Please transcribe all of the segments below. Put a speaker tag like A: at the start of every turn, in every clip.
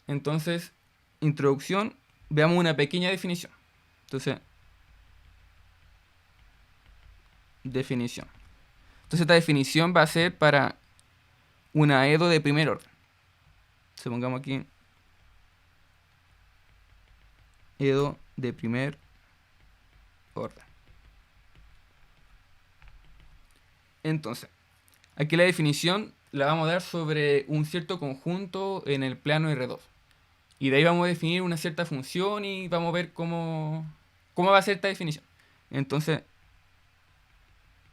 A: Entonces, introducción, veamos una pequeña definición. Entonces, definición. Entonces esta definición va a ser para una EDO de primer orden. Supongamos aquí EDO de primer orden. Entonces, aquí la definición la vamos a dar sobre un cierto conjunto en el plano R2. Y de ahí vamos a definir una cierta función y vamos a ver cómo va a ser esta definición. Entonces,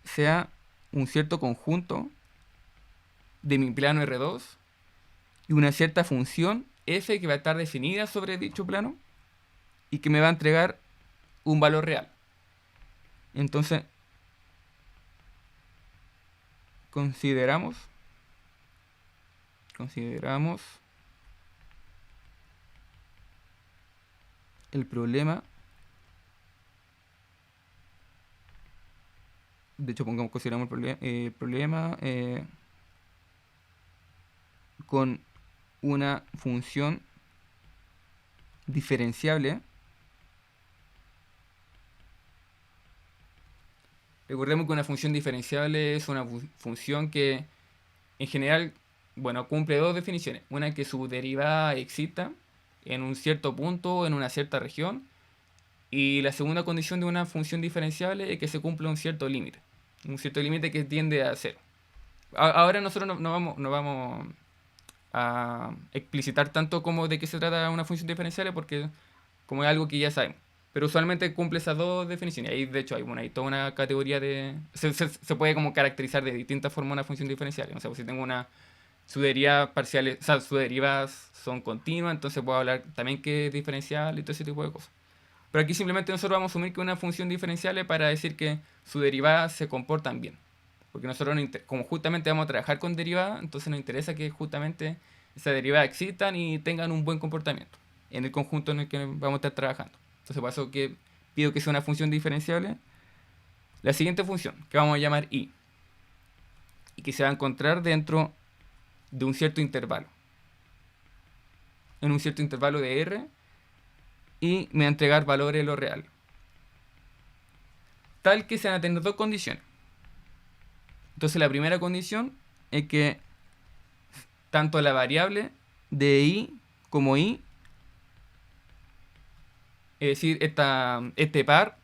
A: sea un cierto conjunto de mi plano R2 y una cierta función f que va a estar definida sobre dicho plano y que me va a entregar un valor real. Entonces, consideramos el problema. De hecho, consideramos el problema con una función diferenciable. Recordemos que una función diferenciable es una función que en general, bueno, cumple dos definiciones. Una, que su derivada exista en un cierto punto, en una cierta región. Y la segunda condición de una función diferenciable es que se cumpla un cierto límite. Un cierto límite que tiende a cero. Ahora nosotros no vamos a explicitar tanto como de qué se trata una función diferencial porque como es algo que ya sabemos. Pero usualmente cumple esas dos definiciones. Ahí, de hecho, hay toda una categoría de... Se puede como caracterizar de distintas formas una función diferencial. O sea, pues si tengo una... Su derivada parciales, o sea, sus derivadas son continuas, entonces puedo hablar también que es diferencial y todo ese tipo de cosas. Pero aquí simplemente nosotros vamos a asumir que una función diferencial es para decir que sus derivadas se comportan bien. Porque nosotros, como justamente vamos a trabajar con derivadas, entonces nos interesa que justamente esas derivadas existan y tengan un buen comportamiento en el conjunto en el que vamos a estar trabajando. Entonces, por eso que pido que sea una función diferenciable. La siguiente función, que vamos a llamar i, y que se va a encontrar dentro de un cierto intervalo. En un cierto intervalo de r, y me va a entregar valores en lo real. Tal que se van a tener dos condiciones. Entonces, la primera condición es que tanto la variable de i como i, es decir, este par,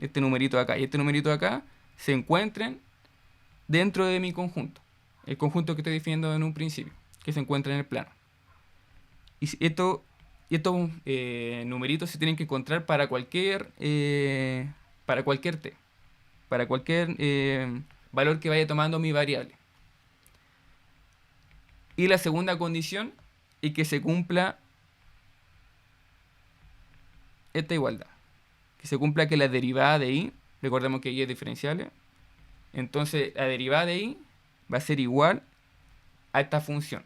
A: este numerito de acá y este numerito de acá, se encuentren dentro de mi conjunto. El conjunto que estoy definiendo en un principio, que se encuentra en el plano. Y estos numeritos se tienen que encontrar para cualquier t, para cualquier valor que vaya tomando mi variable. Y la segunda condición es que se cumpla esta igualdad. Que se cumpla que la derivada de i, recordemos que i es diferenciable, entonces la derivada de i va a ser igual a esta función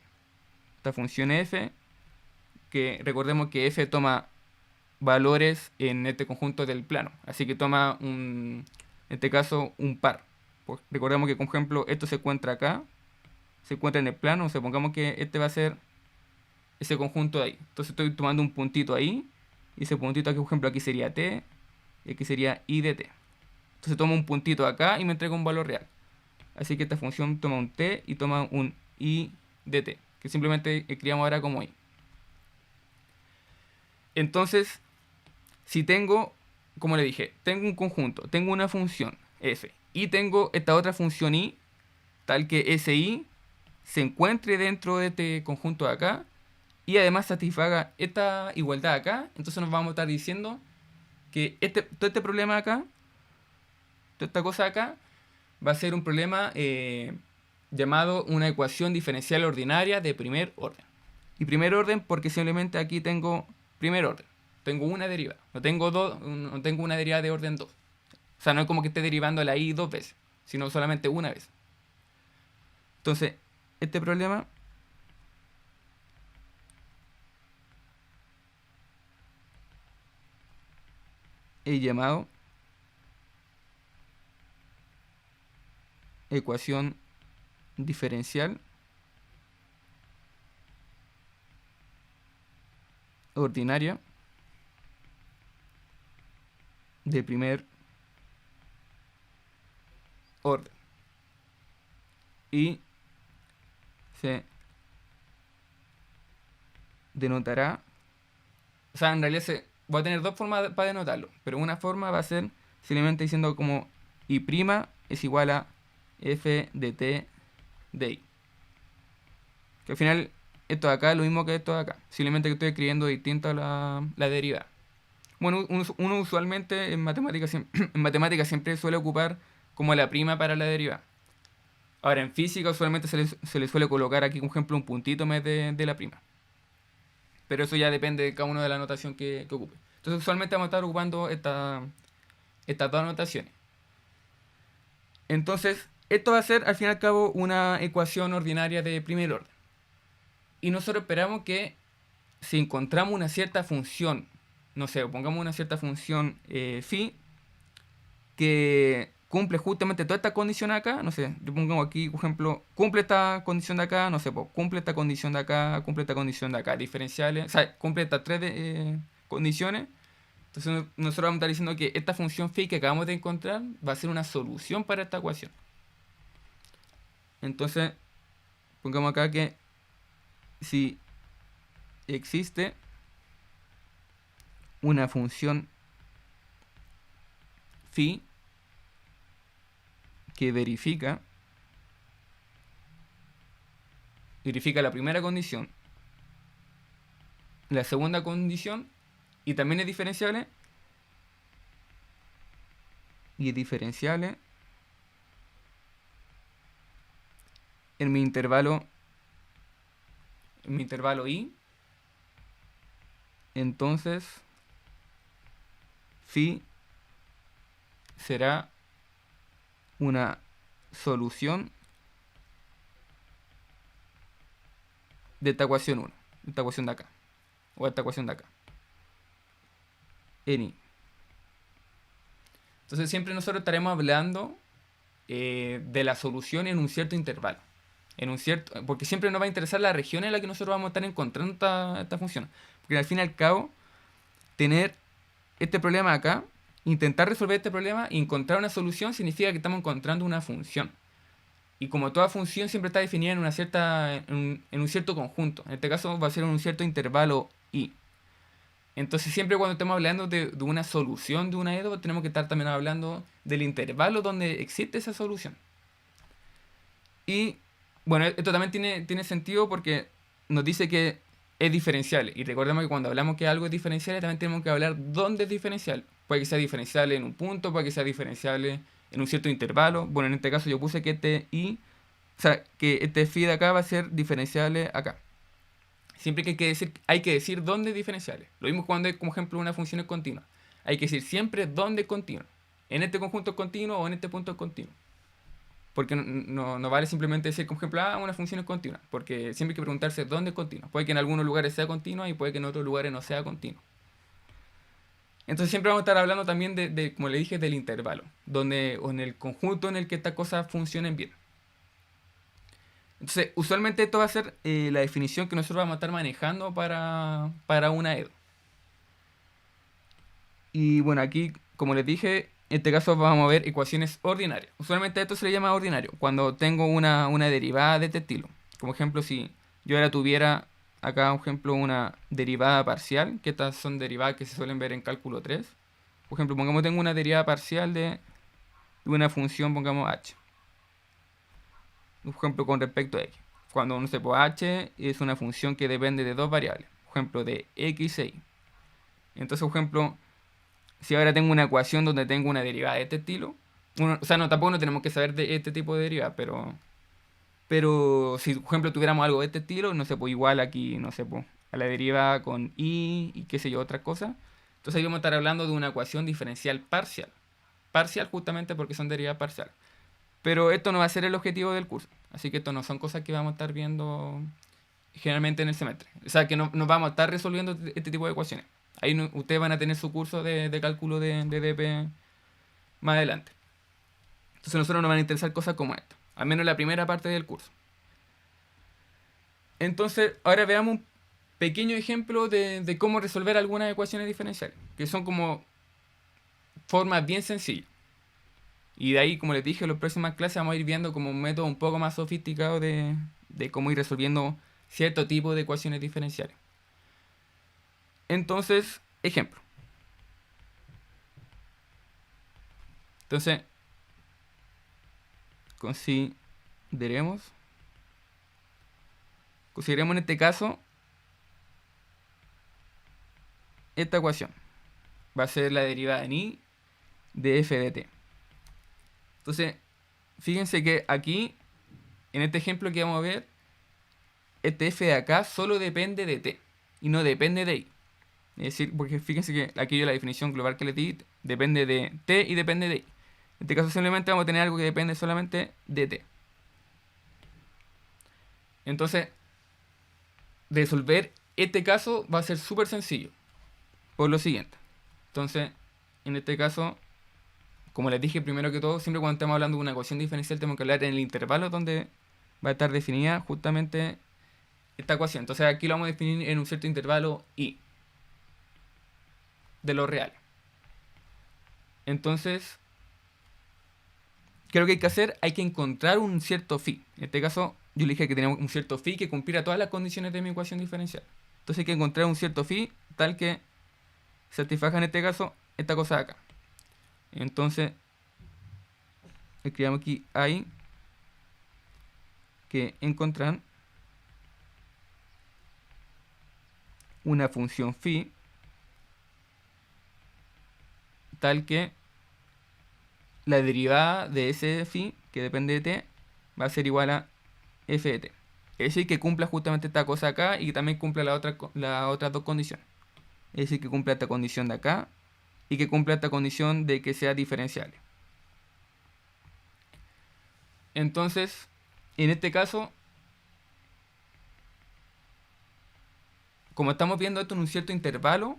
A: f, que recordemos que f toma valores en este conjunto del plano, así que toma en este caso un par. Pues recordemos que, por ejemplo, esto se encuentra acá, se encuentra en el plano, o sea, pongamos que este va a ser ese conjunto de ahí. Entonces estoy tomando un puntito ahí, y ese puntito aquí, por ejemplo, aquí sería t, y aquí sería i de t. Entonces tomo un puntito acá y me entrega un valor real. Así que esta función toma un t y toma un i de t, que simplemente escribamos ahora como i. Entonces, si tengo, como le dije, tengo un conjunto, tengo una función f, y tengo esta otra función i, tal que ese i se encuentre dentro de este conjunto de acá, y además satisfaga esta igualdad acá, entonces nos vamos a estar diciendo que todo este problema acá, toda esta cosa acá, va a ser un problema llamado una ecuación diferencial ordinaria de primer orden. Y primer orden porque simplemente aquí tengo primer orden. Tengo una derivada. No tengo una derivada de orden 2. O sea, no es como que esté derivando la i dos veces, sino solamente una vez. Entonces, este problema es llamado ecuación diferencial ordinaria de primer orden. Y se denotará, o sea, en realidad voy a tener dos formas para denotarlo, pero una forma va a ser simplemente diciendo como y' es igual a f de t de i. Que al final esto de acá es lo mismo que esto de acá, simplemente que estoy escribiendo distinto a la derivada. Bueno, uno usualmente en matemáticas siempre suele ocupar como la prima para la derivada. Ahora, en física usualmente se le suele colocar aquí, por ejemplo, un puntito en vez de la prima. Pero eso ya depende de cada uno de la notación que ocupe. Entonces, usualmente vamos a estar ocupando estas dos notaciones. Entonces, esto va a ser, al fin y al cabo, una ecuación ordinaria de primer orden. Y nosotros esperamos que si encontramos una cierta función, no sé, pongamos una cierta función phi, que cumple justamente toda esta condición acá, no sé, yo pongo aquí, por ejemplo, cumple esta condición de acá, no sé, pues, cumple esta condición de acá, cumple esta condición de acá, diferenciales, o sea, cumple estas tres condiciones. Entonces nosotros vamos a estar diciendo que esta función phi que acabamos de encontrar va a ser una solución para esta ecuación. Entonces, pongamos acá que si existe una función phi que verifica la primera condición, la segunda condición, y también es diferenciable, en mi intervalo i, entonces phi será una solución de esta ecuación 1, de esta ecuación de acá, o esta ecuación de acá, en i. Entonces siempre nosotros estaremos hablando de la solución en un cierto intervalo. Porque siempre nos va a interesar la región en la que nosotros vamos a estar encontrando esta función. Porque al fin y al cabo, tener este problema acá, intentar resolver este problema y encontrar una solución significa que estamos encontrando una función. Y como toda función siempre está definida en un cierto conjunto. En este caso va a ser en un cierto intervalo i. Entonces siempre cuando estamos hablando de una solución de una EDO, tenemos que estar también hablando del intervalo donde existe esa solución. Y bueno, esto también tiene sentido porque nos dice que es diferenciable. Y recordemos que cuando hablamos que algo es diferenciable, también tenemos que hablar dónde es diferenciable. Puede que sea diferenciable en un punto, puede que sea diferenciable en un cierto intervalo. Bueno, en este caso yo puse que este i, o sea, que este phi de acá va a ser diferenciable acá. Siempre que hay que decir dónde es diferenciable. Lo mismo cuando hay, como ejemplo, una función es continua. Hay que decir siempre dónde es continua. En este conjunto es continuo o en este punto es continuo. Porque no vale simplemente decir, como ejemplo, una función es continua. Porque siempre hay que preguntarse dónde es continua. Puede que en algunos lugares sea continua y puede que en otros lugares no sea continua. Entonces siempre vamos a estar hablando también como le dije, del intervalo. O en el conjunto en el que estas cosas funcionen bien. Entonces, usualmente esto va a ser la definición que nosotros vamos a estar manejando para una EDO. Y bueno, aquí, como les dije, en este caso vamos a ver ecuaciones ordinarias. Usualmente esto se le llama ordinario, cuando tengo una derivada de este estilo. Como ejemplo, si yo ahora tuviera acá, por ejemplo, una derivada parcial, que estas son derivadas que se suelen ver en cálculo 3. Por ejemplo, pongamos que tengo una derivada parcial de una función, pongamos h. Por ejemplo, con respecto a x. Cuando uno se pone h es una función que depende de dos variables. Por ejemplo, de x e y. Entonces, por ejemplo, si ahora tengo una ecuación donde tengo una derivada de este estilo, o sea, tampoco no tenemos que saber de este tipo de derivada, pero si, por ejemplo, tuviéramos algo de este estilo, no sé, pues igual aquí, no sé, pues, a la derivada con y qué sé yo, otras cosas. Entonces ahí vamos a estar hablando de una ecuación diferencial parcial. Parcial justamente porque son derivadas parciales. Pero esto no va a ser el objetivo del curso. Así que esto no son cosas que vamos a estar viendo generalmente en el semestre. O sea, que no vamos a estar resolviendo este tipo de ecuaciones. Ahí ustedes van a tener su curso de cálculo de DP más adelante. Entonces a nosotros nos van a interesar cosas como esta. Al menos la primera parte del curso. Entonces, ahora veamos pequeño ejemplo de cómo resolver algunas ecuaciones diferenciales, que son como formas bien sencillas. Y de ahí, como les dije, en las próximas clases vamos a ir viendo como un método un poco más sofisticado de cómo ir resolviendo cierto tipo de ecuaciones diferenciales. Entonces, ejemplo. Entonces, consideremos en este caso esta ecuación. Va a ser la derivada en i de f de t. Entonces, fíjense que aquí, en este ejemplo que vamos a ver, este f de acá solo depende de t y no depende de i. Es decir, porque fíjense que aquí yo la definición global que les di depende de t y depende de i. En este caso simplemente vamos a tener algo que depende solamente de t. Entonces, resolver este caso va a ser súper sencillo. Por lo siguiente. Entonces, en este caso, como les dije primero que todo, siempre cuando estamos hablando de una ecuación diferencial tenemos que hablar en el intervalo donde va a estar definida justamente esta ecuación. Entonces aquí lo vamos a definir en un cierto intervalo i de los reales. Entonces, ¿qué es lo que hay que hacer? Hay que encontrar un cierto phi. En este caso, yo le dije que teníamos un cierto phi que cumpliera todas las condiciones de mi ecuación diferencial. Entonces hay que encontrar un cierto phi tal que satisfaga en este caso esta cosa de acá. Entonces, escribamos aquí hay que encontrar una función phi tal que la derivada de ese phi, que depende de t, va a ser igual a f de t. Es decir, que cumpla justamente esta cosa acá y que también cumpla las otras dos condiciones. Es decir, que cumpla esta condición de acá y que cumpla esta condición de que sea diferenciable. Entonces, en este caso, como estamos viendo esto en un cierto intervalo,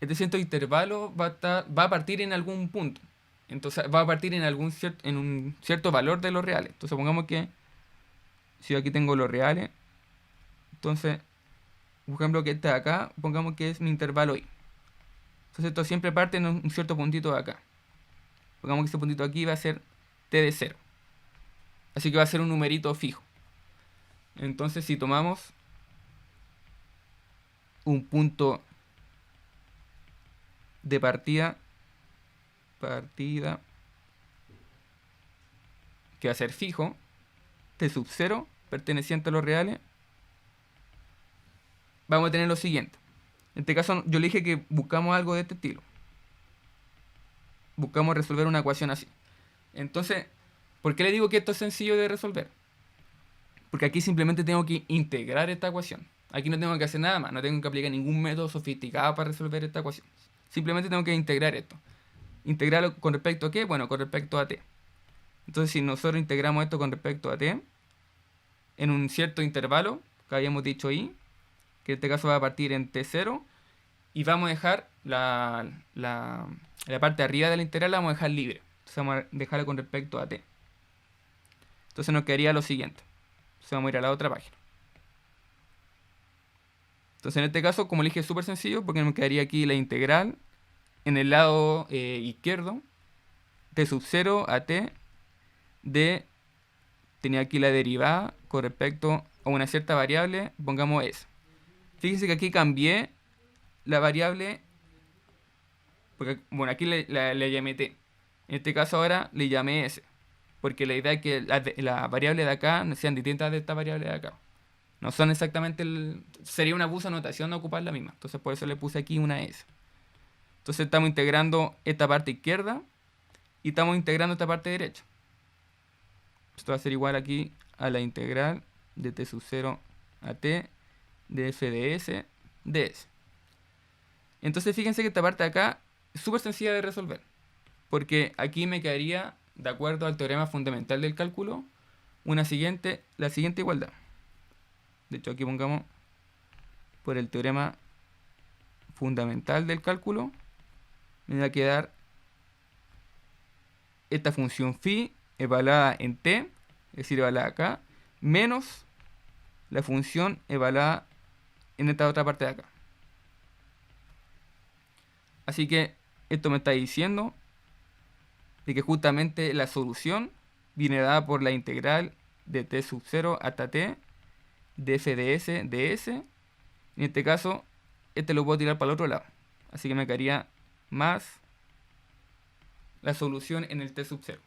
A: este cierto intervalo va a partir en algún punto. Entonces va a partir en un cierto valor de los reales. Entonces pongamos que si yo aquí tengo los reales, entonces, por ejemplo, que este de acá, pongamos que es mi intervalo i. Entonces esto siempre parte en un cierto puntito de acá. Pongamos que ese puntito aquí va a ser t de 0. Así que va a ser un numerito fijo. Entonces si tomamos un punto de partida que va a ser fijo, t sub 0, perteneciente a los reales, vamos a tener lo siguiente. En este caso yo le dije que buscamos algo de este estilo. Buscamos resolver una ecuación así. Entonces, ¿por qué le digo que esto es sencillo de resolver? Porque aquí simplemente tengo que integrar esta ecuación. Aquí no tengo que hacer nada más, no tengo que aplicar ningún método sofisticado para resolver esta ecuación. Simplemente tengo que integrar esto. ¿Integrarlo con respecto a qué? Bueno, con respecto a t. Entonces, si nosotros integramos esto con respecto a t, en un cierto intervalo, que habíamos dicho i, que en este caso va a partir en t0, y vamos a dejar la parte de arriba de la integral, la vamos a dejar libre. Entonces vamos a dejarla con respecto a t. Entonces nos quedaría lo siguiente. Entonces vamos a ir a la otra página. Entonces en este caso, como le dije, es súper sencillo porque me quedaría aquí la integral en el lado izquierdo, t sub 0 a t de, tenía aquí la derivada con respecto a una cierta variable, pongamos s. Fíjense que aquí cambié la variable, porque bueno, aquí le llamé t. En este caso ahora le llamé s, porque la idea es que la variable de acá sean distintas de esta variable de acá. No son exactamente sería una abuso de notación no ocupar la misma. Entonces por eso le puse aquí una S. Entonces estamos integrando esta parte izquierda y estamos integrando esta parte derecha. Esto va a ser igual aquí a la integral de t sub 0 a t de f de s de s. Entonces fíjense que esta parte de acá es súper sencilla de resolver. Porque aquí me quedaría, de acuerdo al teorema fundamental del cálculo, la siguiente igualdad. De hecho, aquí pongamos por el teorema fundamental del cálculo, me va a quedar esta función phi evaluada en t, es decir, evaluada acá, menos la función evaluada en esta otra parte de acá. Así que esto me está diciendo de que justamente la solución viene dada por la integral de t sub 0 hasta t de f de s de s. En este caso, este lo puedo tirar para el otro lado. Así que me quedaría más la solución en el t sub 0.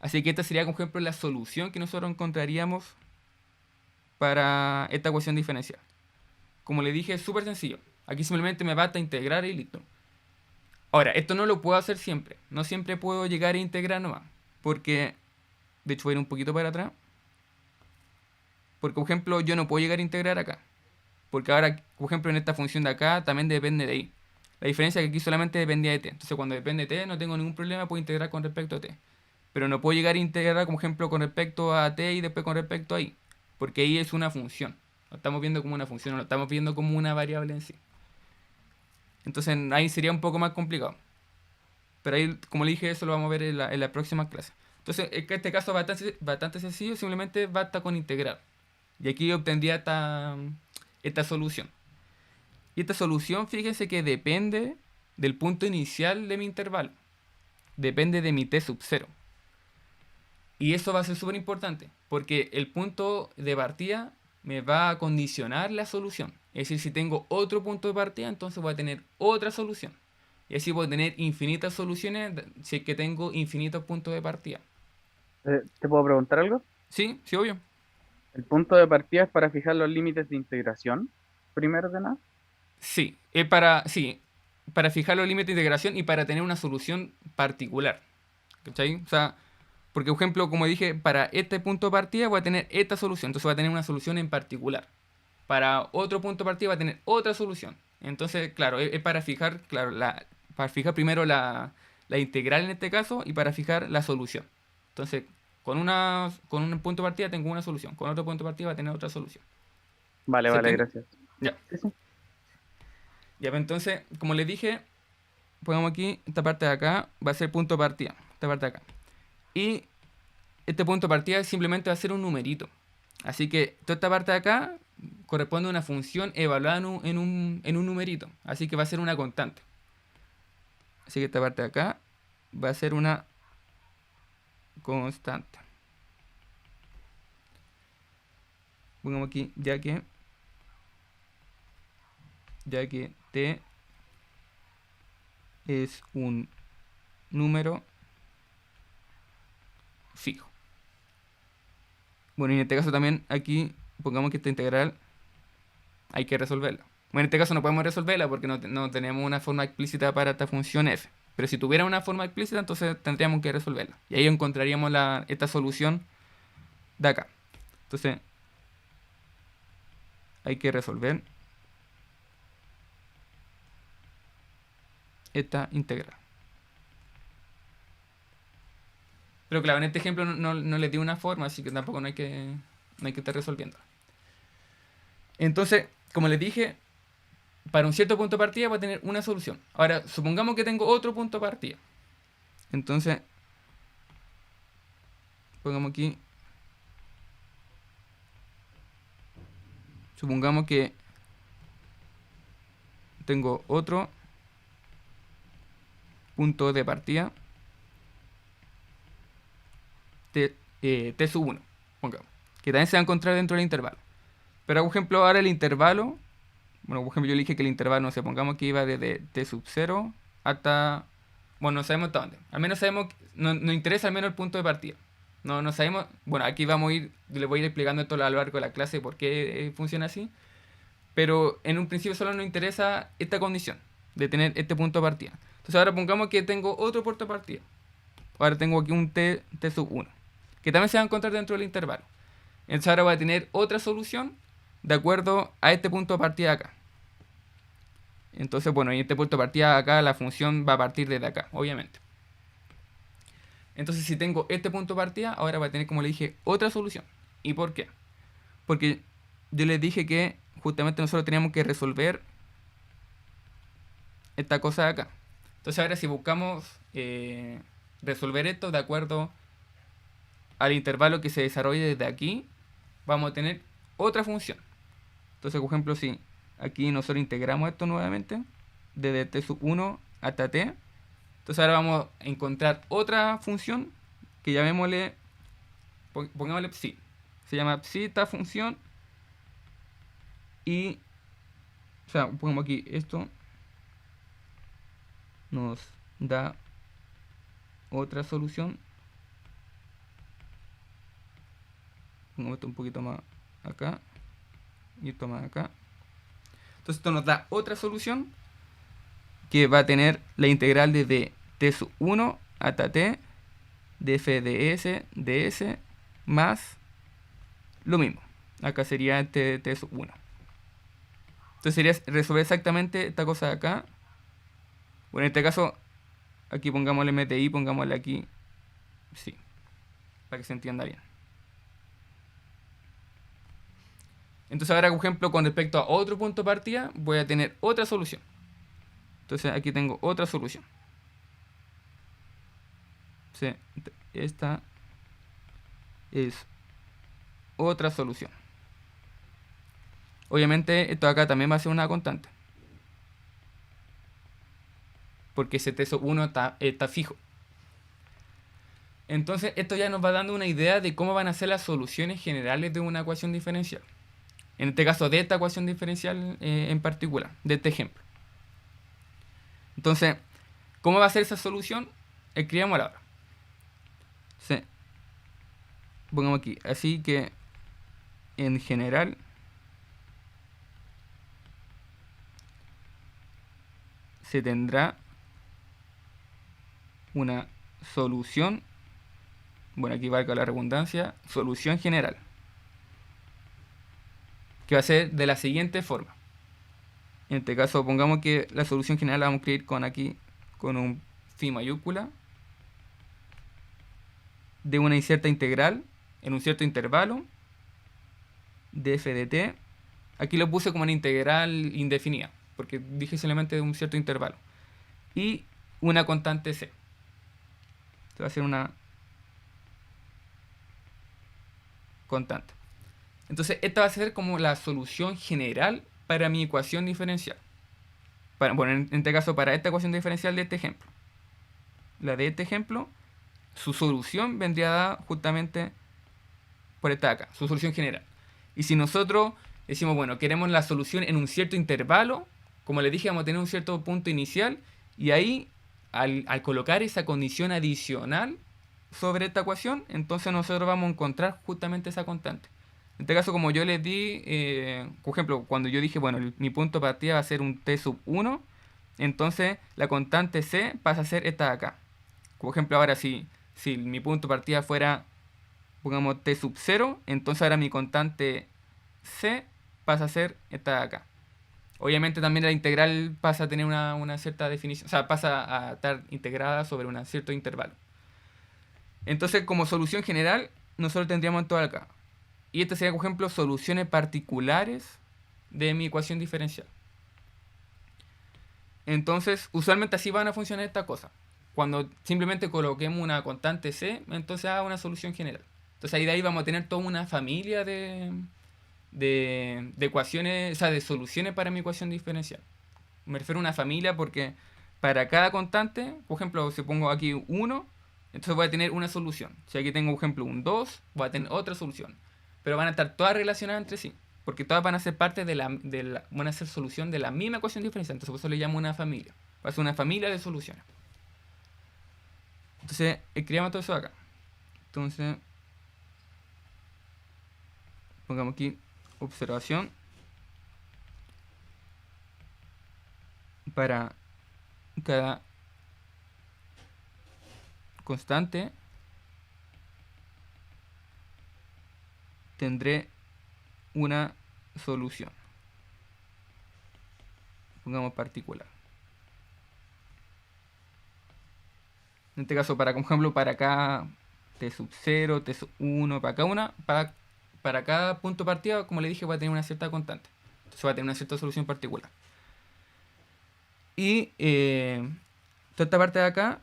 A: Así que esta sería, por ejemplo, la solución que nosotros encontraríamos para esta ecuación diferencial. Como le dije, es súper sencillo. Aquí simplemente me basta integrar y listo. Ahora, esto no lo puedo hacer siempre. No siempre puedo llegar a integrar nomás. Porque, de hecho voy a ir un poquito para atrás. Porque, por ejemplo, yo no puedo llegar a integrar acá. Porque ahora, por ejemplo, en esta función de acá también depende de y. La diferencia es que aquí solamente dependía de t. Entonces, cuando depende de t, no tengo ningún problema, puedo integrar con respecto a t. Pero no puedo llegar a integrar, como ejemplo, con respecto a t y después con respecto a y. Porque y es una función. Lo estamos viendo como una función, no lo estamos viendo como una variable en sí. Entonces, ahí sería un poco más complicado. Pero ahí, como le dije, eso lo vamos a ver en la próxima clase. Entonces, en este caso es bastante sencillo, simplemente basta con integrar. Y aquí obtendría esta solución. Y esta solución, fíjense que depende del punto inicial de mi intervalo. Depende de mi t sub 0. Y eso va a ser súper importante, porque el punto de partida me va a condicionar la solución. Es decir, si tengo otro punto de partida, entonces voy a tener otra solución. Y así voy a tener infinitas soluciones si es que tengo infinitos puntos de partida.
B: ¿Te puedo preguntar algo?
A: ¿Sí? ¿Sí, obvio?
B: El punto de partida es para fijar los límites de integración, primero de nada.
A: Sí, sí, para fijar los límites de integración y para tener una solución particular. ¿Cachai? O sea, porque, por ejemplo, como dije, para este punto de partida voy a tener esta solución, entonces voy a tener una solución en particular. Para otro punto de partida voy a tener otra solución. Entonces, claro, es para fijar, claro, para fijar primero la integral en este caso y para fijar la solución. Entonces, con un punto de partida tengo una solución, con otro punto de partida voy a tener otra solución.
B: Vale,
A: ¿Se
B: vale,
A: entiende?
B: gracias.
A: Ya.
B: Sí, sí.
A: Ya, pues entonces, como les dije, pongamos aquí, esta parte de acá va a ser punto de partida, esta parte de acá. Y este punto de partida simplemente va a ser un numerito. Así que toda esta parte de acá corresponde a una función evaluada en un numerito. Así que va a ser una constante. Así que esta parte de acá va a ser una constante. Pongamos aquí, ya que t es un número fijo. Bueno, y en este caso también aquí pongamos que esta integral hay que resolverla. Bueno, en este caso no podemos resolverla porque no tenemos una forma explícita para esta función f. Pero si tuviera una forma explícita, entonces tendríamos que resolverla. Y ahí encontraríamos esta solución de acá. Entonces, hay que resolver esta integral. Pero claro, en este ejemplo no les di una forma, así que tampoco no hay que estar resolviendo. Entonces, como les dije, para un cierto punto de partida va a tener una solución. Ahora, supongamos que tengo otro punto de partida. Entonces, pongamos aquí. Supongamos que tengo otro punto de partida t sub 1, pongamos, que también se va a encontrar dentro del intervalo. Pero por ejemplo, ahora el intervalo, bueno, por ejemplo, yo le dije que el intervalo, no sé, pongamos que iba desde t sub 0 hasta, bueno, no sabemos hasta dónde. Al menos sabemos, nos interesa al menos el punto de partida. No sabemos, bueno, aquí vamos a ir, les voy a ir explicando esto a lo largo de la clase por qué funciona así. Pero en un principio solo nos interesa esta condición de tener este punto de partida. Entonces ahora pongamos que tengo otro punto de partida. Ahora tengo aquí un t sub 1, que también se va a encontrar dentro del intervalo. Entonces ahora voy a tener otra solución de acuerdo a este punto de partida acá. Entonces, bueno, en este punto de partida acá la función va a partir desde acá, obviamente. Entonces, si tengo este punto de partida, ahora voy a tener, como le dije, otra solución. ¿Y por qué? Porque yo les dije que justamente nosotros teníamos que resolver esta cosa de acá. Entonces, ahora si buscamos resolver esto de acuerdo al intervalo que se desarrolle desde aquí, vamos a tener otra función. Entonces, por ejemplo, si aquí nosotros integramos esto nuevamente, desde t sub 1 hasta t. Entonces ahora vamos a encontrar otra función que llamémosle, pongámosle psi. Se llama psi esta función. Y, o sea, pongamos aquí esto. Nos da otra solución. Pongamos esto un poquito más acá. Y esto más acá. Entonces esto nos da otra solución que va a tener la integral desde t sub 1 hasta t de f de s ds más lo mismo. Acá sería t sub 1. Entonces sería resolver exactamente esta cosa de acá. Bueno, en este caso, aquí pongámosle MTI, pongámosle aquí, sí, para que se entienda bien. Entonces ahora, por ejemplo, con respecto a otro punto de partida, voy a tener otra solución. Entonces aquí tengo otra solución. Sí, esta es otra solución. Obviamente esto acá también va a ser una constante, porque ese t sub 1 está fijo. Entonces esto ya nos va dando una idea de cómo van a ser las soluciones generales de una ecuación diferencial. En este caso de esta ecuación diferencial en particular, de este ejemplo. Entonces, ¿cómo va a ser esa solución? Escribámosla ahora. Sí. Pongamos aquí, así que en general se tendrá una solución, bueno, aquí valga la redundancia, solución general, que va a ser de la siguiente forma. En este caso, pongamos que la solución general la vamos a escribir con aquí, con un phi mayúscula, de una cierta integral en un cierto intervalo de f de t. Aquí lo puse como una integral indefinida, porque dije solamente de un cierto intervalo. Y una constante c. Esto va a ser una constante. Entonces, esta va a ser como la solución general para mi ecuación diferencial. Bueno, en este caso, para esta ecuación diferencial de este ejemplo. La de este ejemplo, su solución vendría dada justamente por esta de acá, su solución general. Y si nosotros decimos, bueno, queremos la solución en un cierto intervalo, como les dije, vamos a tener un cierto punto inicial, y ahí, al colocar esa condición adicional sobre esta ecuación, entonces nosotros vamos a encontrar justamente esa constante. En este caso, como yo les di, por ejemplo, cuando yo dije, bueno, mi punto de partida va a ser un t sub 1, entonces la constante c pasa a ser esta de acá. Por ejemplo, ahora si mi punto de partida fuera, pongamos t sub 0, entonces ahora mi constante c pasa a ser esta de acá. Obviamente también la integral pasa a tener una cierta definición, o sea, pasa a estar integrada sobre un cierto intervalo. Entonces, como solución general, nosotros tendríamos todo acá. Y este sería, por ejemplo, soluciones particulares de mi ecuación diferencial. Entonces, usualmente así van a funcionar estas cosas. Cuando simplemente coloquemos una constante c, entonces haga una solución general. Entonces ahí de ahí vamos a tener toda una familia de ecuaciones, o sea, de soluciones para mi ecuación diferencial. Me refiero a una familia porque para cada constante, por ejemplo, si pongo aquí 1, entonces voy a tener una solución. Si aquí tengo, por ejemplo, un 2, voy a tener otra solución. Pero van a estar todas relacionadas entre sí, porque todas van a ser parte van a ser solución de la misma ecuación diferencial. Entonces por eso le llamo una familia. Va a ser una familia de soluciones. Entonces escribamos todo eso acá. Entonces pongamos aquí observación para cada constante tendré una solución. Pongamos particular. En este caso, por ejemplo, para cada t sub 0, t sub 1, para cada punto de partida, como le dije, va a tener una cierta constante. Entonces va a tener una cierta solución particular. Y toda esta parte de acá,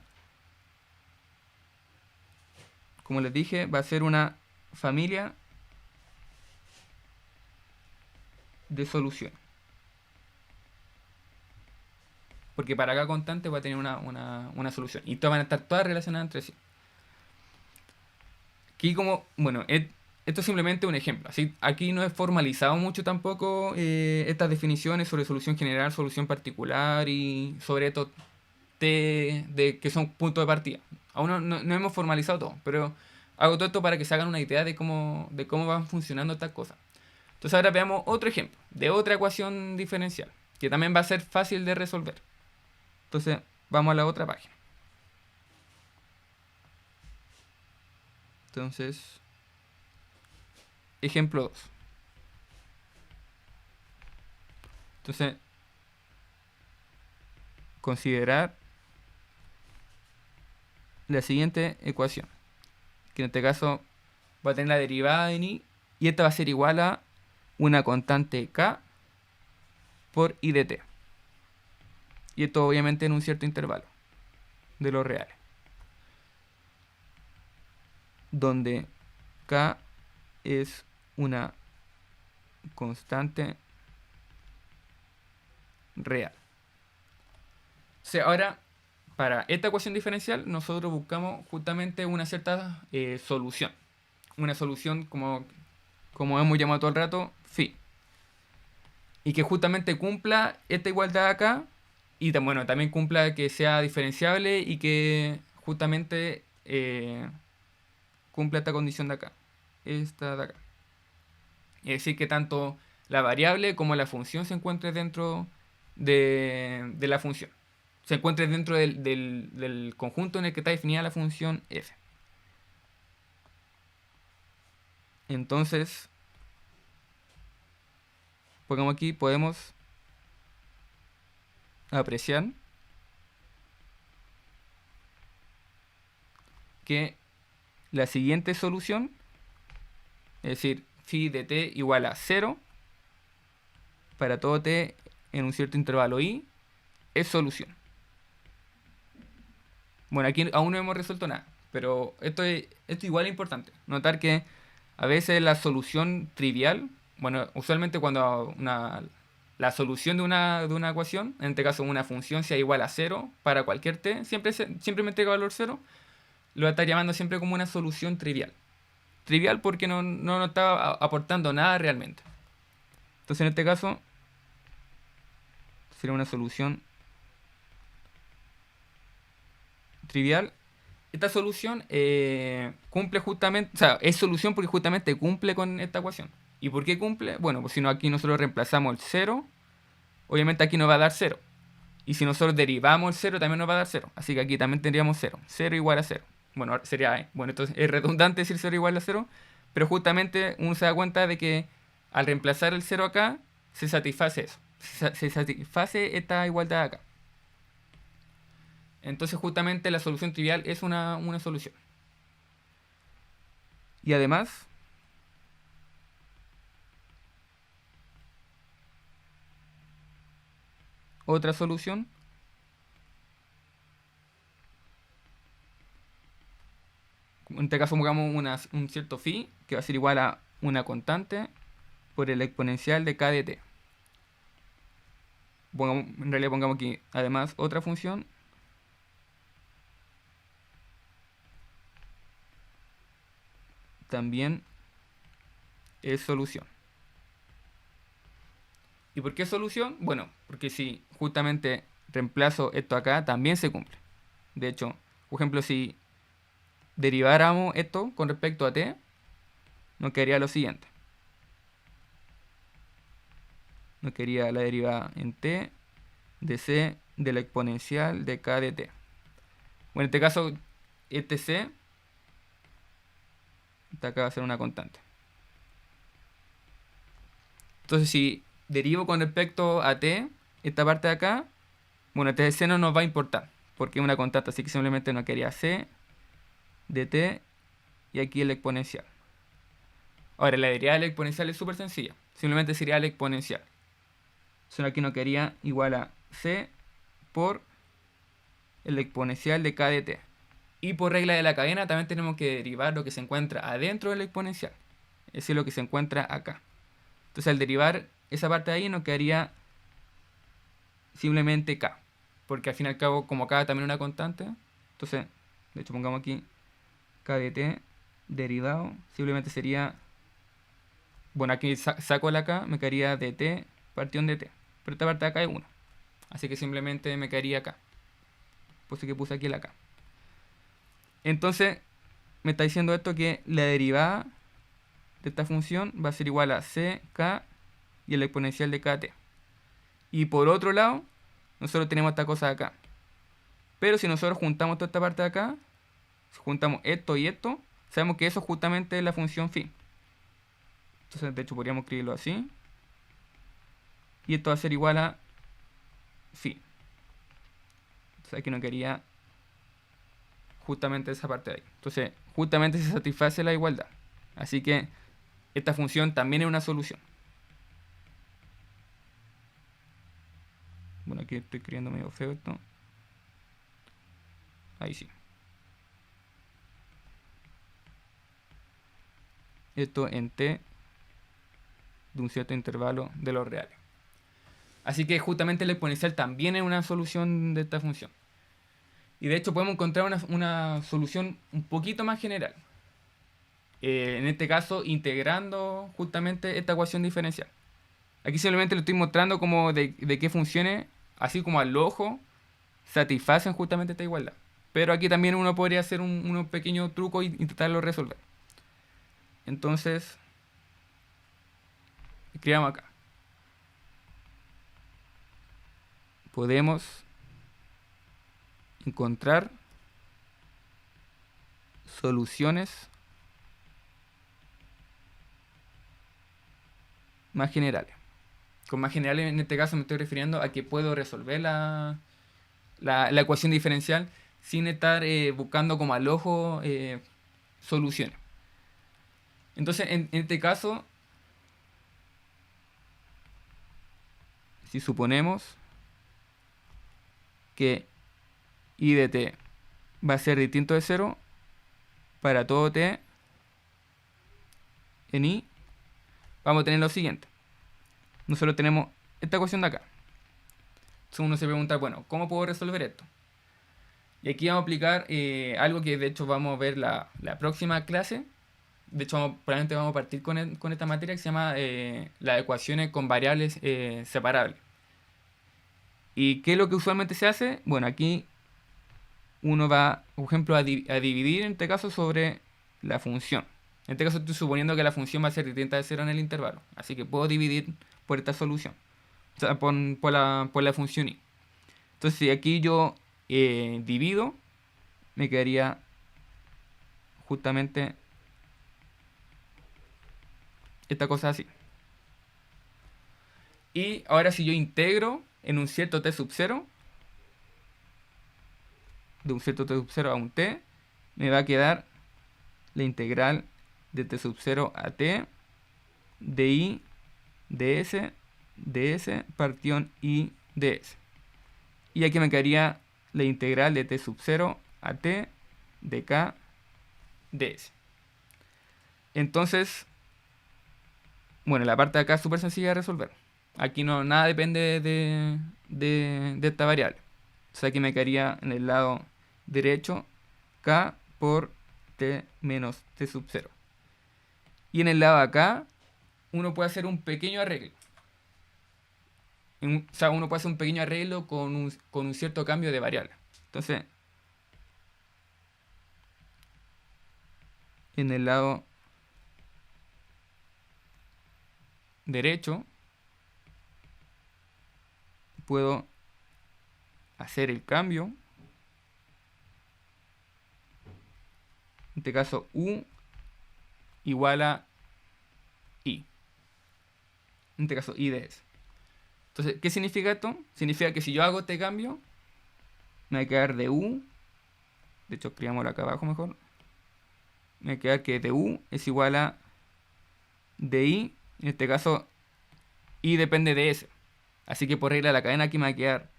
A: como les dije, va a ser una familia de soluciones. porque para cada constante va a tener una solución. Y todas van a estar todas relacionadas entre sí. Aquí como, bueno, esto es simplemente un ejemplo. Así, aquí no es formalizado mucho tampoco estas definiciones sobre solución general, solución particular y sobre esto que son puntos de partida. Aún no hemos formalizado todo, pero hago todo esto para que se hagan una idea de cómo van funcionando estas cosas. Entonces ahora veamos otro ejemplo de otra ecuación diferencial, que también va a ser fácil de resolver. Entonces vamos a la otra página. Entonces, ejemplo 2. Entonces, considerar la siguiente ecuación, que en este caso va a tener la derivada de i, y esta va a ser igual a una constante k por i de t. Y esto obviamente en un cierto intervalo de los reales, donde k es una constante real. O sea, ahora, para esta ecuación diferencial, nosotros buscamos justamente una cierta solución. Una solución como hemos llamado todo el rato, phi. Y que justamente cumpla esta igualdad acá. Y bueno, también cumpla que sea diferenciable y que justamente cumpla esta condición de acá. Esta de acá. Es decir, que tanto la variable como la función se encuentre dentro de la función. Se encuentre dentro del conjunto en el que está definida la función f. Entonces, pongamos aquí, podemos apreciar que la siguiente solución, es decir, phi de t igual a 0 para todo t en un cierto intervalo i, es solución. Bueno, aquí aún no hemos resuelto nada, pero esto igual es importante. Notar que a veces la solución trivial, bueno, usualmente cuando la solución de una ecuación, en este caso una función sea igual a 0 para cualquier t, siempre me entrega valor 0, lo voy a estar llamando siempre como una solución trivial. Trivial porque no nos está aportando nada realmente. Entonces en este caso sería una solución trivial. Esta solución cumple justamente, o sea, es solución porque justamente cumple con esta ecuación. ¿Y por qué cumple? Bueno, pues si no aquí nosotros reemplazamos el 0, obviamente aquí nos va a dar 0. Y si nosotros derivamos el 0 también nos va a dar 0. Así que aquí también tendríamos 0. 0 igual a 0. Bueno, sería, bueno, entonces es redundante decir 0 igual a 0, pero justamente uno se da cuenta de que al reemplazar el 0 acá, se satisface eso. Se satisface esta igualdad acá. Entonces justamente la solución trivial es una solución. Y además, otra solución en este caso pongamos un cierto phi que va a ser igual a una constante por el exponencial de k de t. En realidad pongamos aquí además otra función también es solución. ¿Y por qué solución? Bueno, porque si justamente reemplazo esto acá, también se cumple. De hecho, por ejemplo, si deriváramos esto con respecto a t, nos quedaría lo siguiente. Nos quedaría la derivada en t de c de la exponencial de k de t. Bueno, en este caso, este c, esta acá va a ser una constante. Entonces, si derivo con respecto a t, esta parte de acá, bueno, este c no nos va a importar, porque es una constante, así que simplemente nos quedaría c de t y aquí el exponencial. Ahora, la derivada del exponencial es súper sencilla, simplemente sería el exponencial. Entonces aquí nos quedaría igual a c por el exponencial de k de t. Y por regla de la cadena también tenemos que derivar lo que se encuentra adentro del exponencial, es decir, lo que se encuentra acá. Entonces al derivar esa parte de ahí nos quedaría simplemente k. porque al fin y al cabo, como acá también una constante, entonces, de hecho pongamos aquí k de t derivado, simplemente sería, bueno, aquí saco la k, me quedaría dt partición de t, pero esta parte de acá es 1, así que simplemente me quedaría acá, por eso que puse aquí la k. Entonces, me está diciendo esto que la derivada de esta función va a ser igual a ck y el exponencial de kt. Y por otro lado, nosotros tenemos esta cosa de acá. Pero si nosotros juntamos toda esta parte de acá, si juntamos esto y esto, sabemos que eso justamente es la función phi. Entonces, de hecho, podríamos escribirlo así. Y esto va a ser igual a phi. Entonces, aquí no quería justamente esa parte de ahí. Entonces, justamente se satisface la igualdad. Así que esta función también es una solución. Bueno, aquí estoy escribiendo medio feo esto. Ahí sí. Esto en t de un cierto intervalo de los reales. Así que justamente el exponencial también es una solución de esta función. Y de hecho podemos encontrar una solución un poquito más general. En este caso, integrando justamente esta ecuación diferencial. Aquí simplemente le estoy mostrando como de qué funciones, así como al ojo, satisfacen justamente esta igualdad. Pero aquí también uno podría hacer unos pequeños trucos e intentarlo resolver. Entonces, escribamos acá. Podemos encontrar soluciones más generales. Con más generales en este caso me estoy refiriendo a que puedo resolver la ecuación diferencial sin estar buscando como al ojo soluciones. Entonces, en este caso, si suponemos que i de t va a ser distinto de 0 para todo t en i, vamos a tener lo siguiente. Nosotros tenemos esta ecuación de acá. Entonces uno se pregunta, bueno, ¿cómo puedo resolver esto? Y aquí vamos a aplicar algo que de hecho vamos a ver la próxima clase. De hecho, probablemente vamos a partir con esta materia que se llama las ecuaciones con variables separables. ¿Y qué es lo que usualmente se hace? Bueno, aquí uno va, por ejemplo, a dividir en este caso sobre la función. En este caso estoy suponiendo que la función va a ser distinta de 0 en el intervalo. Así que puedo dividir por esta solución. O sea, por la función i. Entonces, si aquí yo divido, me quedaría justamente esta cosa así. Y ahora si yo integro en un cierto t sub 0, de un cierto t sub 0 a un t, me va a quedar la integral de t sub 0 a t de i ds partición i ds. Y aquí me quedaría la integral de t sub 0 a t de k ds. Entonces, bueno, la parte de acá es súper sencilla de resolver. Aquí no, nada depende de esta variable. Entonces aquí me quedaría en el lado derecho k por t menos t sub 0. Y en el lado de acá, uno puede hacer un pequeño arreglo. O sea, uno puede hacer un pequeño arreglo con un cierto cambio de variable. Entonces, en el lado derecho, puedo hacer el cambio. En este caso, u igual a i. En este caso, i de s. Entonces, ¿qué significa esto? Significa que si yo hago este cambio, me va a quedar de u. De hecho, escribámoslo acá abajo mejor. Me va a quedar que de u es igual a de i. En este caso, i depende de s. Así que por regla de la cadena aquí me va a quedar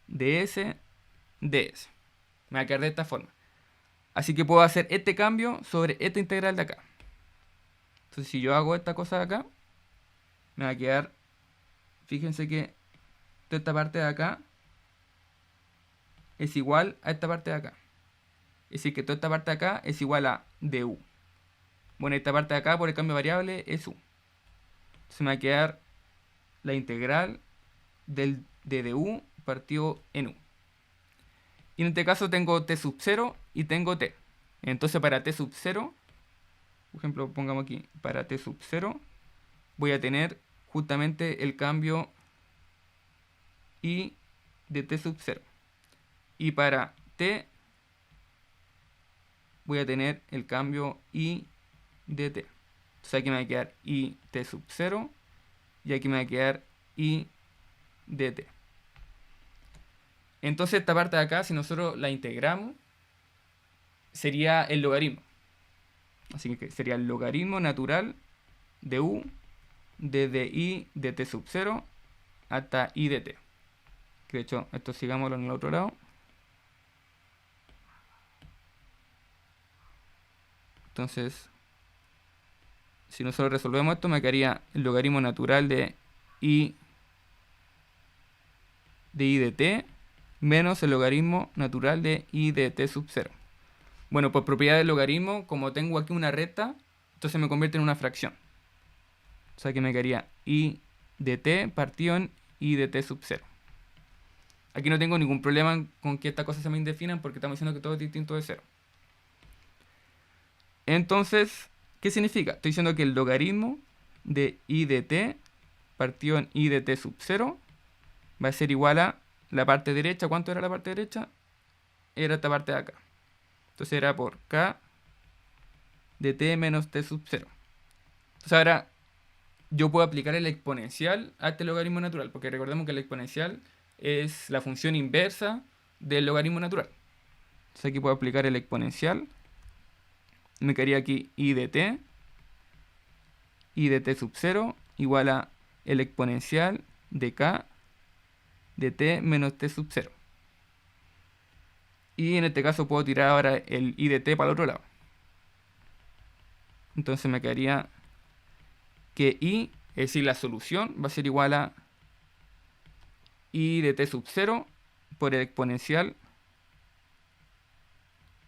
A: ds, ds. Me va a quedar de esta forma. Así que puedo hacer este cambio sobre esta integral de acá. Entonces si yo hago esta cosa de acá, me va a quedar, fíjense que toda esta parte de acá es igual a esta parte de acá. Es decir, que toda esta parte de acá es igual a du. Bueno, esta parte de acá por el cambio de variable es u. Se me va a quedar la integral de du partido en u. Y en este caso tengo t sub 0 y tengo t. Entonces para t sub 0, por ejemplo, pongamos aquí, para t sub 0, voy a tener justamente el cambio i de t sub 0. Y para t voy a tener el cambio i de t. Entonces aquí me va a quedar i t sub 0 y aquí me va a quedar i de t. Entonces esta parte de acá, si nosotros la integramos, sería el logaritmo. Así que sería el logaritmo natural de u desde i de t sub 0 hasta i de t. Que de hecho, esto sigámoslo en el otro lado. Entonces, si nosotros resolvemos esto, me quedaría el logaritmo natural de i de t menos el logaritmo natural de i de t sub 0. Bueno, por propiedad del logaritmo, como tengo aquí una recta, entonces me convierte en una fracción. O sea que me quedaría i de t partido en i de t sub 0. Aquí no tengo ningún problema con que estas cosas se me indefinan porque estamos diciendo que todo es distinto de 0. Entonces, ¿qué significa? Estoy diciendo que el logaritmo de i de t partido en i de t sub 0 va a ser igual a la parte derecha. ¿Cuánto era la parte derecha? Era esta parte de acá. Entonces era por k de t menos t sub 0. Entonces ahora yo puedo aplicar el exponencial a este logaritmo natural, porque recordemos que el exponencial es la función inversa del logaritmo natural. Entonces aquí puedo aplicar el exponencial. Me quedaría aquí i de t sub 0 igual a el exponencial de k de t menos t sub 0. Y en este caso puedo tirar ahora el i de t para el otro lado. Entonces me quedaría que i, es decir, la solución, va a ser igual a i de t sub 0 por el exponencial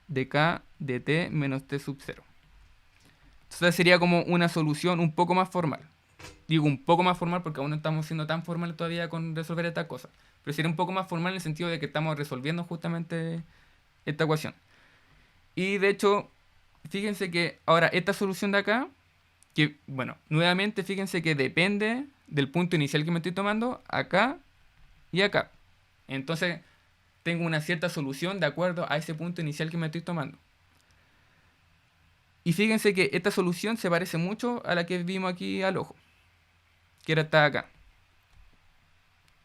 A: de k de t menos t sub 0. Entonces sería como una solución un poco más formal. Digo un poco más formal porque aún no estamos siendo tan formales todavía con resolver estas cosas. Pero sería un poco más formal en el sentido de que estamos resolviendo justamente esta ecuación. Y de hecho, fíjense que ahora esta solución de acá, que bueno, nuevamente fíjense que depende del punto inicial que me estoy tomando, acá y acá. Entonces tengo una cierta solución de acuerdo a ese punto inicial que me estoy tomando. Y fíjense que esta solución se parece mucho a la que vimos aquí al ojo, que era esta de acá.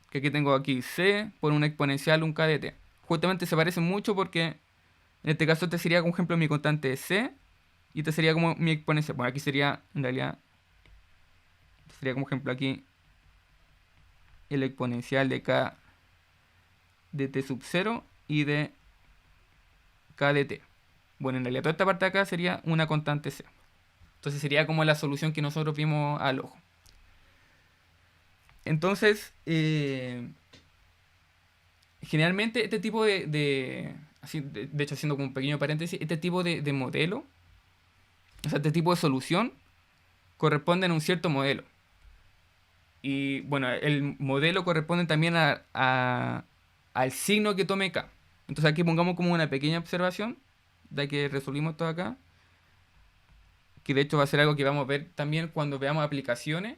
A: Que aquí tengo aquí c por una exponencial, un k de t. Justamente se parecen mucho porque en este caso este sería como ejemplo mi constante c y este sería como mi exponencial. Bueno, aquí sería en realidad, sería como ejemplo aquí el exponencial de k de t sub 0 y de k de t. Bueno, en realidad toda esta parte de acá sería una constante c. Entonces sería como la solución que nosotros vimos al ojo. Entonces, generalmente este tipo de hecho haciendo como un pequeño paréntesis, este tipo de modelo, o sea, este tipo de solución, corresponden a un cierto modelo. Y bueno, el modelo corresponde también al signo que tome k. Entonces aquí pongamos como una pequeña observación, de que resolvimos todo acá, que de hecho va a ser algo que vamos a ver también cuando veamos aplicaciones,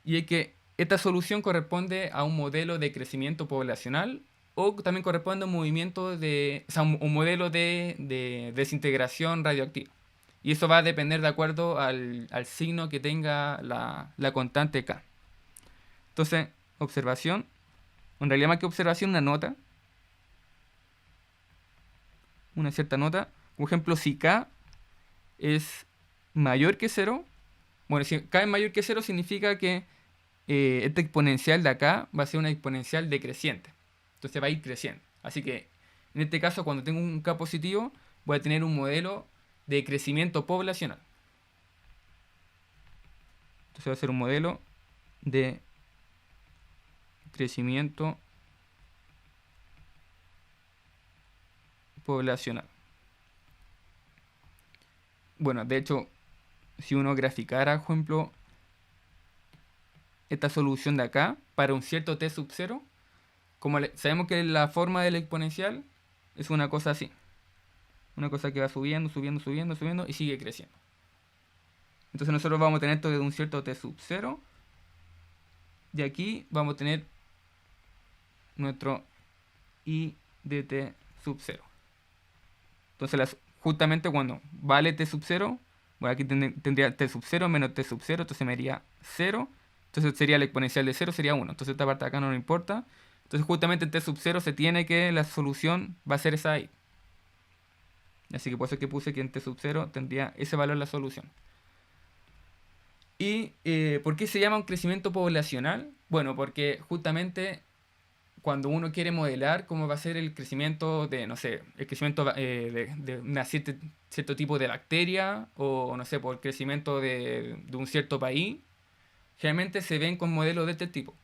A: y es que esta solución corresponde a un modelo de crecimiento poblacional o también corresponde a un movimiento o sea, un modelo de desintegración radioactiva. Y eso va a depender de acuerdo al signo que tenga la constante k. Entonces, observación, en realidad más que observación, una cierta nota. Por ejemplo, si k es mayor que 0, bueno, si k es mayor que 0 significa que esta exponencial de acá va a ser una exponencial decreciente. Entonces va a ir creciendo. Así que en este caso, cuando tengo un k positivo, voy a tener un modelo de crecimiento poblacional. Entonces va a ser un modelo de crecimiento poblacional. Bueno, de hecho, si uno graficara, por ejemplo, esta solución de acá para un cierto t sub 0, como sabemos que la forma del exponencial es una cosa así. Una cosa que va subiendo, subiendo, subiendo, subiendo y sigue creciendo. Entonces nosotros vamos a tener esto de un cierto t sub 0. Y aquí vamos a tener nuestro i de t sub 0. Entonces justamente cuando vale t sub 0, bueno, aquí tendría t sub 0 menos t sub 0, entonces me daría 0. Entonces sería el exponencial de 0, sería 1. Entonces esta parte de acá no nos importa. Entonces justamente en t sub 0 se tiene que la solución va a ser esa i. Así que por eso es que puse que en t sub 0 tendría ese valor la solución. ¿Y por qué se llama un crecimiento poblacional? Bueno, porque justamente cuando uno quiere modelar cómo va a ser el crecimiento de, no sé, el crecimiento de una cierto tipo de bacteria o, no sé, por el crecimiento de un cierto país, generalmente se ven con modelos de este tipo.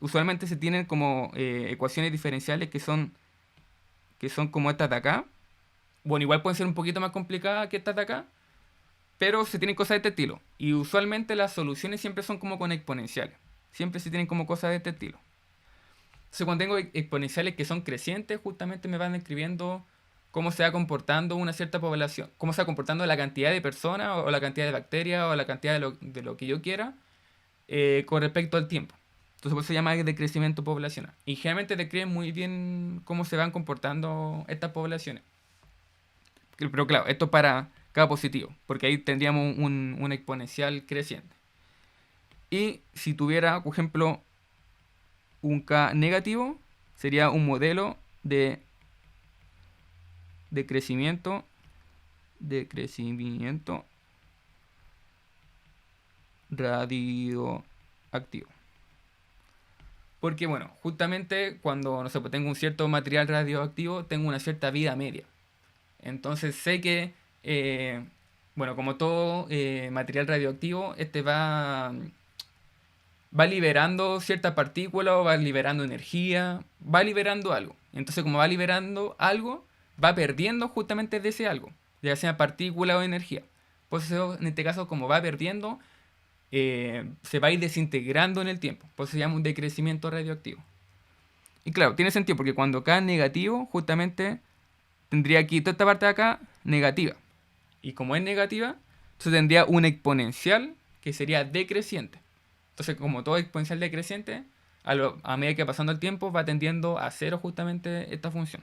A: Usualmente se tienen como ecuaciones diferenciales que son como estas de acá. Bueno, igual pueden ser un poquito más complicadas que estas de acá, pero se tienen cosas de este estilo. Y usualmente las soluciones siempre son como con exponenciales. Siempre se tienen como cosas de este estilo. Entonces cuando tengo exponenciales que son crecientes, justamente me van describiendo cómo se va comportando una cierta población. Cómo se va comportando la cantidad de personas, o la cantidad de bacterias, o la cantidad de lo que yo quiera, con respecto al tiempo. Entonces por eso se llama de crecimiento poblacional. Y generalmente describen muy bien cómo se van comportando estas poblaciones. Pero claro, esto es para cada positivo, porque ahí tendríamos un exponencial creciente. Y si tuviera, por ejemplo, un k negativo, sería un modelo de crecimiento radioactivo. Porque bueno, justamente cuando, no sé, pues tengo un cierto material radioactivo, tengo una cierta vida media. Entonces sé que, bueno, como todo material radioactivo, este va liberando ciertas partículas, o va liberando energía, va liberando algo. Entonces como va liberando algo, va perdiendo justamente de ese algo, ya sea partícula o energía. Por eso en este caso, como va perdiendo, se va a ir desintegrando en el tiempo. Por eso se llama un decrecimiento radioactivo. Y claro, tiene sentido porque cuando K es negativo, justamente tendría aquí toda esta parte de acá negativa. Y como es negativa, entonces tendría un exponencial que sería decreciente. Entonces, como todo exponencial decreciente, a medida que va pasando el tiempo, va tendiendo a cero justamente esta función.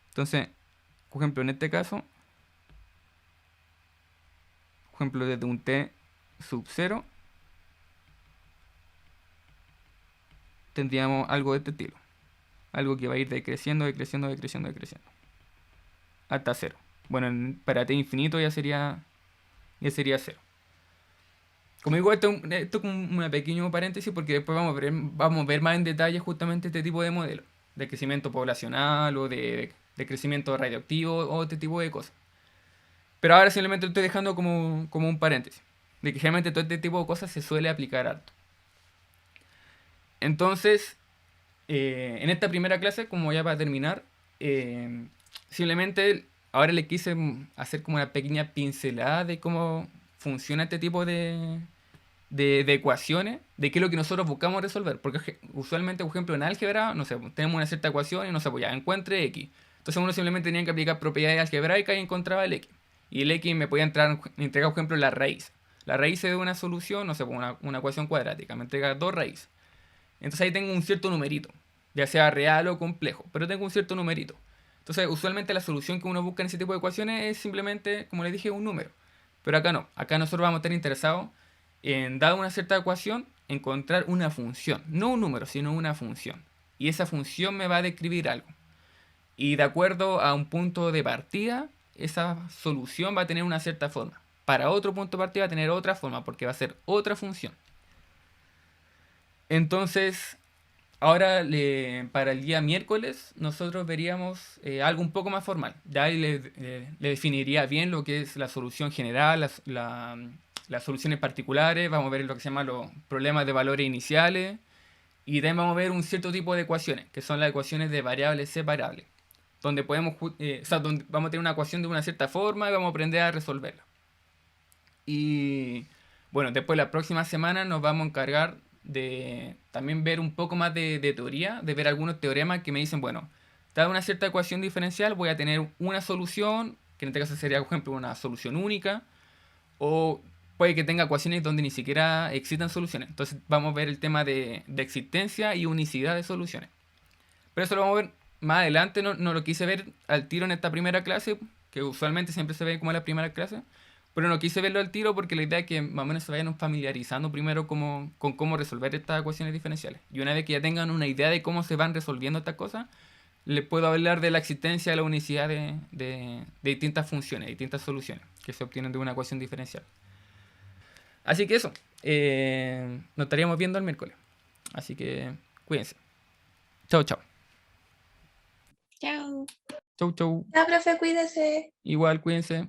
A: Entonces, por ejemplo, en este caso, por ejemplo, desde un t sub 0, tendríamos algo de este estilo. Algo que va a ir decreciendo, decreciendo, decreciendo, decreciendo. Hasta 0. Bueno, para t infinito ya sería 0. Como digo, esto es como un pequeño paréntesis porque después vamos a ver más en detalle justamente este tipo de modelos. De crecimiento poblacional o de crecimiento radioactivo o este tipo de cosas. Pero ahora simplemente lo estoy dejando como un paréntesis. De que generalmente todo este tipo de cosas se suele aplicar harto. Entonces, en esta primera clase, como ya para terminar, simplemente ahora le quise hacer como una pequeña pincelada de cómo funciona este tipo de ecuaciones, de qué es lo que nosotros buscamos resolver. Porque usualmente, por ejemplo, en álgebra, no sé, tenemos una cierta ecuación y no sé, pues ya encuentre x. Entonces uno simplemente tenía que aplicar propiedades algebraicas y encontraba el x. Y el x me podía entregar, por ejemplo, la raíz. La raíz de una solución, no sé, pues una ecuación cuadrática, me entrega dos raíces. Entonces ahí tengo un cierto numerito, ya sea real o complejo, pero tengo un cierto numerito. Entonces usualmente la solución que uno busca en ese tipo de ecuaciones es simplemente, como les dije, un número. Pero acá no, acá nosotros vamos a estar interesados en, dada una cierta ecuación, encontrar una función. No un número, sino una función. Y esa función me va a describir algo. Y de acuerdo a un punto de partida, esa solución va a tener una cierta forma. Para otro punto de partida va a tener otra forma, porque va a ser otra función. Entonces, ahora para el día miércoles nosotros veríamos algo un poco más formal. Ya ahí le definiría bien lo que es la solución general, las soluciones particulares, vamos a ver lo que se llama los problemas de valores iniciales y también vamos a ver un cierto tipo de ecuaciones, que son las ecuaciones de variables separables. donde o sea, donde vamos a tener una ecuación de una cierta forma y vamos a aprender a resolverla. Y bueno, después la próxima semana nos vamos a encargar de también ver un poco más de teoría, de ver algunos teoremas que me dicen, bueno, dada una cierta ecuación diferencial voy a tener una solución, que en este caso sería, por ejemplo, una solución única, o puede que tenga ecuaciones donde ni siquiera existan soluciones. Entonces vamos a ver el tema de existencia y unicidad de soluciones. Pero eso lo vamos a ver más adelante, no lo quise ver al tiro en esta primera clase, que usualmente siempre se ve como en la primera clase, pero no quise verlo al tiro porque la idea es que más o menos se vayan familiarizando primero con cómo resolver estas ecuaciones diferenciales. Y una vez que ya tengan una idea de cómo se van resolviendo estas cosas, les puedo hablar de la existencia de la unicidad de distintas funciones, distintas soluciones que se obtienen de una ecuación diferencial. Así que eso, nos estaríamos viendo el miércoles. Así que cuídense. Chao, chao.
C: Chao.
A: Chau, chau.
C: Chao, profe, cuídese.
A: Igual, cuídense.